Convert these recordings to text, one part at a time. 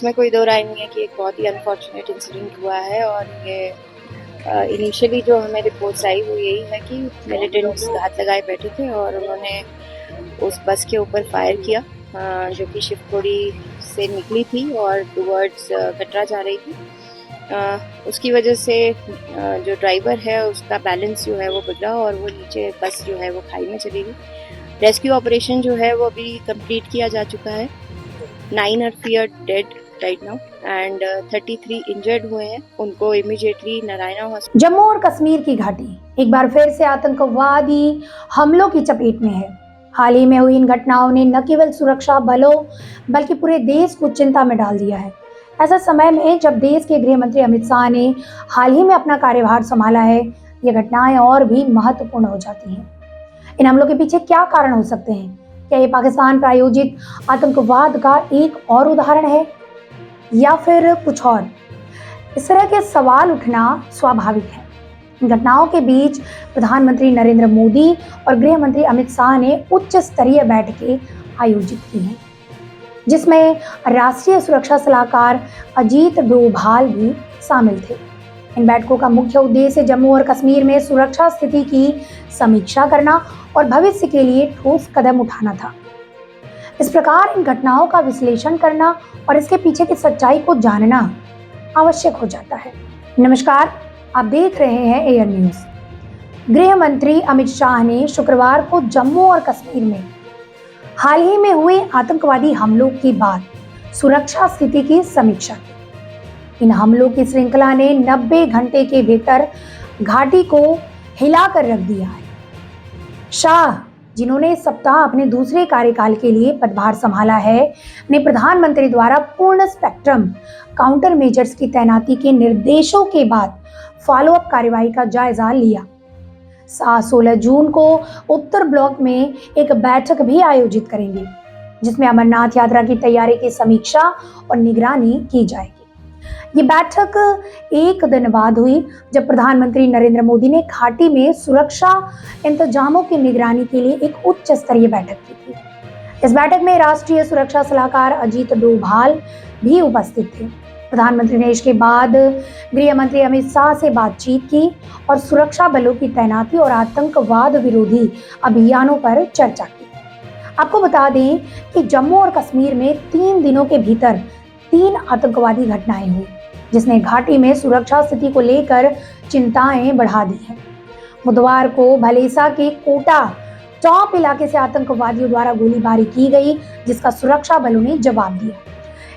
इसमें कोई दो राय नहीं है कि एक बहुत ही अनफॉर्चुनेट इंसिडेंट हुआ है और ये इनिशियली जो हमें रिपोर्ट्स आई वो यही है कि मिलिटेंट्स घात लगाए बैठे थे और उन्होंने उस बस के ऊपर फायर किया जो कि शिवपुरी से निकली थी और टुवर्ड्स कटरा जा रही थी। उसकी वजह से जो ड्राइवर है उसका बैलेंस जो है वो बिगड़ा और वो नीचे बस जो है वो खाई में चली गई। रेस्क्यू ऑपरेशन जो है वो अभी कंप्लीट किया जा चुका है। 9 are feared dead right now and 33 injured हुए हैं। उनको इमीडिएटली नारायणा हॉस्पिटल। जम्मू और कश्मीर की घाटी एक बार फिर से आतंकवादी हमलों की चपेट में है। हाल ही में हुई इन घटनाओं ने न केवल सुरक्षा बलों बल्कि पूरे देश को चिंता में डाल दिया है। ऐसा समय में जब देश के गृह मंत्री अमित शाह ने हाल ही में अपना कार्यभार संभाला है, ये घटनाएं और भी महत्वपूर्ण हो जाती हैं। इन हमलों के पीछे क्या कारण हो सकते हैं? क्या ये पाकिस्तान प्रायोजित आतंकवाद का एक और उदाहरण है या फिर कुछ और? इस तरह के सवाल उठना स्वाभाविक है। इन घटनाओं के बीच प्रधानमंत्री नरेंद्र मोदी और गृह मंत्री अमित शाह ने उच्च स्तरीय बैठकें आयोजित की हैं, जिसमें राष्ट्रीय सुरक्षा सलाहकार अजीत डोभाल भी शामिल थे। इन बैठकों का मुख्य उद्देश्य जम्मू और कश्मीर में सुरक्षा स्थिति की समीक्षा करना और भविष्य के लिए ठोस कदम उठाना था। इस प्रकार इन घटनाओं का विश्लेषण करना और इसके पीछे की सच्चाई को जानना आवश्यक हो जाता है। नमस्कार, आप देख रहे हैं एयर न्यूज। गृह मंत्री अमित शाह ने शुक्रवार को जम्मू और कश्मीर में हाल ही में हुए आतंकवादी हमलों के बाद सुरक्षा स्थिति की समीक्षा की। इन हमलों की श्रृंखला ने 90 घंटे के भीतर घाटी को हिलाकर रख दिया है। शाह, जिन्होंने इस सप्ताह अपने दूसरे कार्यकाल के लिए पदभार संभाला है, ने प्रधानमंत्री द्वारा पूर्ण स्पेक्ट्रम काउंटर मेजर्स की तैनाती के निर्देशों के बाद फॉलोअप कार्रवाई का जायजा लिया। 16 जून को उत्तर ब्लॉक में एक बैठक भी आयोजित करेंगे, जिसमें अमरनाथ यात्रा की तैयारी की समीक्षा और निगरानी की जाएगी। ये बैठक एक दिन बाद हुई जब प्रधानमंत्री नरेंद्र मोदी ने घाटी में सुरक्षा इंतजामों की निगरानी के लिए एक उच्च स्तरीय बैठक की थी। इस बैठक में राष्ट्रीय सुरक्षा सलाहकार अजीत डोभाल भी उपस्थित थे। प्रधानमंत्री ने इसके बाद गृह मंत्री अमित शाह से बातचीत की और सुरक्षा बलों की तैनाती और आतंकवाद विरोधी अभियानों पर चर्चा की। आपको बता दें कि जम्मू और कश्मीर में 3 दिनों के भीतर 3 आतंकवादी घटनाएं हुई, जिसने घाटी में सुरक्षा स्थिति को लेकर चिंताएं बढ़ा दी हैं। बुधवार को भलेसा के कोटा टॉप इलाके से आतंकवादियों द्वारा गोलीबारी की गई, जिसका सुरक्षा बलों ने जवाब दिया।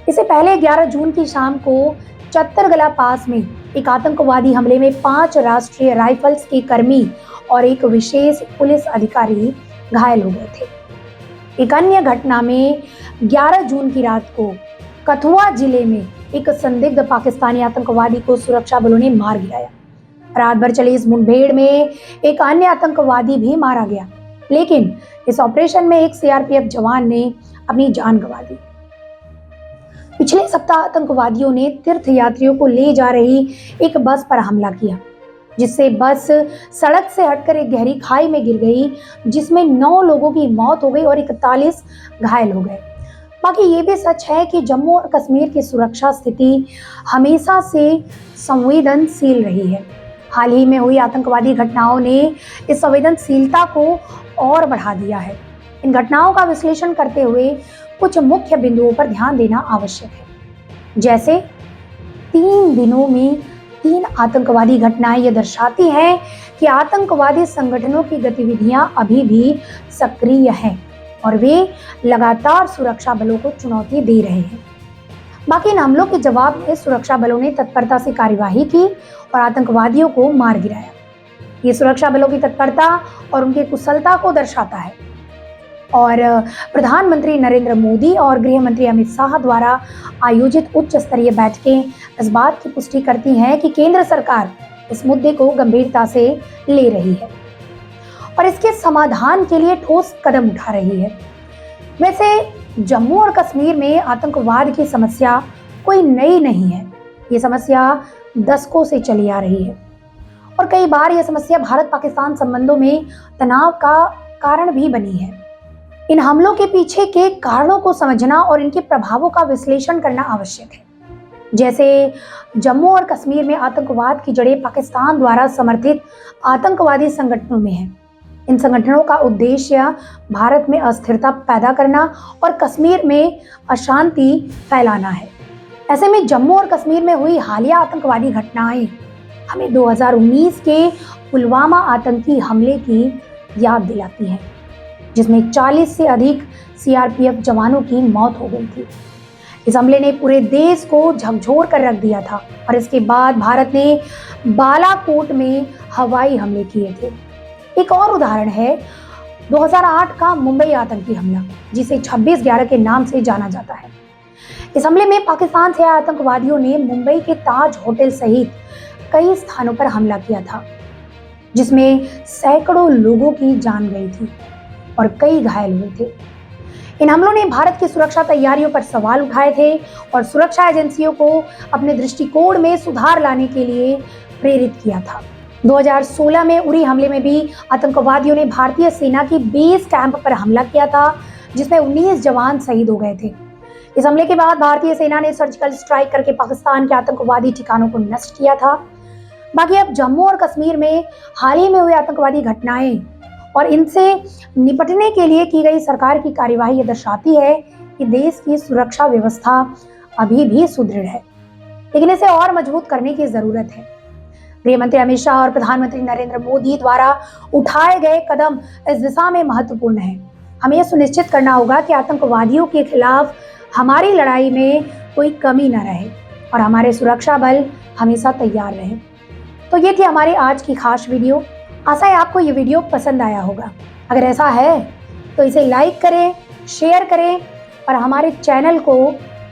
इससे पहले 11 जून की शाम को चत्तरगला पास में एक आतंकवादी हमले में 5 राष्ट्रीय राइफल्स के कर्मी और एक विशेष पुलिस अधिकारी घायल हो गए थे। एक अन्य घटना में 11 जून की रात को कठुआ जिले में एक संदिग्ध पाकिस्तानी आतंकवादी को सुरक्षा बलों ने मार गिराया। रात भर चली इस मुठभेड़ में एक अन्य आतंकवादी भी मारा गया, लेकिन इस ऑपरेशन में एक सीआरपीएफ जवान ने अपनी जान गंवा दी। पिछले सप्ताह आतंकवादियों ने तीर्थ यात्रियों को ले जा रही एक बस पर हमला किया, जिससे बस सड़क से हटकर एक गहरी खाई में गिर गई, जिसमें 9 लोगों की मौत हो गई और 41 घायल हो गए। बाकी ये भी सच है कि जम्मू और कश्मीर की सुरक्षा स्थिति हमेशा से संवेदनशील रही है। हाल ही में हुई आतंकवादी घटनाओं ने इस संवेदनशीलता को और बढ़ा दिया है। इन घटनाओं का विश्लेषण करते हुए कुछ मुख्य बिंदुओं पर ध्यान देना आवश्यक है। जैसे 3 दिनों में 3 आतंकवादी घटनाएं ये दर्शाती हैं कि आतंकवादी संगठनों की गतिविधियां अभी भी सक्रिय हैं और वे लगातार सुरक्षा बलों को चुनौती दे रहे हैं। बाकी इन हमलों के जवाब में सुरक्षा बलों ने तत्परता से कार्यवाही की और आतंकवादियों को मार गिराया। ये सुरक्षा बलों की तत्परता और उनकी कुशलता को दर्शाता है और प्रधानमंत्री नरेंद्र मोदी और गृह मंत्री अमित शाह द्वारा आयोजित उच्च स्तरीय बैठकें इस बात की पुष्टि करती हैं कि केंद्र सरकार इस मुद्दे को गंभीरता से ले रही है और इसके समाधान के लिए ठोस कदम उठा रही है। वैसे जम्मू और कश्मीर में आतंकवाद की समस्या कोई नई नहीं है। ये समस्या दशकों से चली आ रही है और कई बार यह समस्या भारत पाकिस्तान संबंधों में तनाव का कारण भी बनी है। इन हमलों के पीछे के कारणों को समझना और इनके प्रभावों का विश्लेषण करना आवश्यक है। जैसे जम्मू और कश्मीर में आतंकवाद की जड़ें पाकिस्तान द्वारा समर्थित आतंकवादी संगठनों में हैं। इन संगठनों का उद्देश्य भारत में अस्थिरता पैदा करना और कश्मीर में अशांति फैलाना है। ऐसे में जम्मू और कश्मीर में हुई हालिया आतंकवादी घटनाएं हमें 2019 के पुलवामा आतंकी हमले की याद दिलाती हैं, जिसमें 40 से अधिक सीआरपीएफ जवानों की मौत हो गई थी। इस हमले ने पूरे देश को झकझोर कर रख दिया था और इसके बाद भारत ने बालाकोट में हवाई हमले किए थे। एक और उदाहरण है 2008 का मुंबई आतंकी हमला, जिसे 26/11 के नाम से जाना जाता है। इस हमले में पाकिस्तान से आए आतंकवादियों ने मुंबई के ताज होटल सहित कई स्थानों पर हमला किया था, जिसमें सैकड़ों लोगों की जान गई थी और कई घायल हुए थे। इन हमलों ने भारत की सुरक्षा तैयारियों पर सवाल उठाए थे और सुरक्षा एजेंसियों को अपने दृष्टिकोण में सुधार लाने के लिए प्रेरित किया था। 2016 में उरी हमले में भी आतंकवादियों ने भारतीय सेना की बेस कैंप पर हमला किया था, जिसमें 19 जवान शहीद हो गए थे। इस हमले के बाद भारतीय सेना ने सर्जिकल स्ट्राइक करके पाकिस्तान के आतंकवादी ठिकानों को नष्ट किया था। बाकी अब जम्मू और कश्मीर में हाल ही में हुई आतंकवादी घटनाएं और इनसे निपटने के लिए की गई सरकार की कार्यवाही यह दर्शाती है कि देश की सुरक्षा व्यवस्था अभी भी सुदृढ़ है, लेकिन इसे और मजबूत करने की जरूरत है। गृह मंत्री अमित शाह और प्रधानमंत्री नरेंद्र मोदी द्वारा उठाए गए कदम इस दिशा में महत्वपूर्ण है। हमें यह सुनिश्चित करना होगा कि आतंकवादियों के खिलाफ हमारी लड़ाई में कोई कमी न रहे और हमारे सुरक्षा बल हमेशा तैयार रहे। तो ये थी हमारी आज की खास वीडियो। आशा है आपको ये वीडियो पसंद आया होगा। अगर ऐसा है तो इसे लाइक करें, शेयर करें और हमारे चैनल को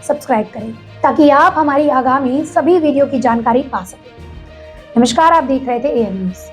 सब्सक्राइब करें, ताकि आप हमारी आगामी सभी वीडियो की जानकारी पा सकें। नमस्कार, आप देख रहे थे एएन न्यूज़।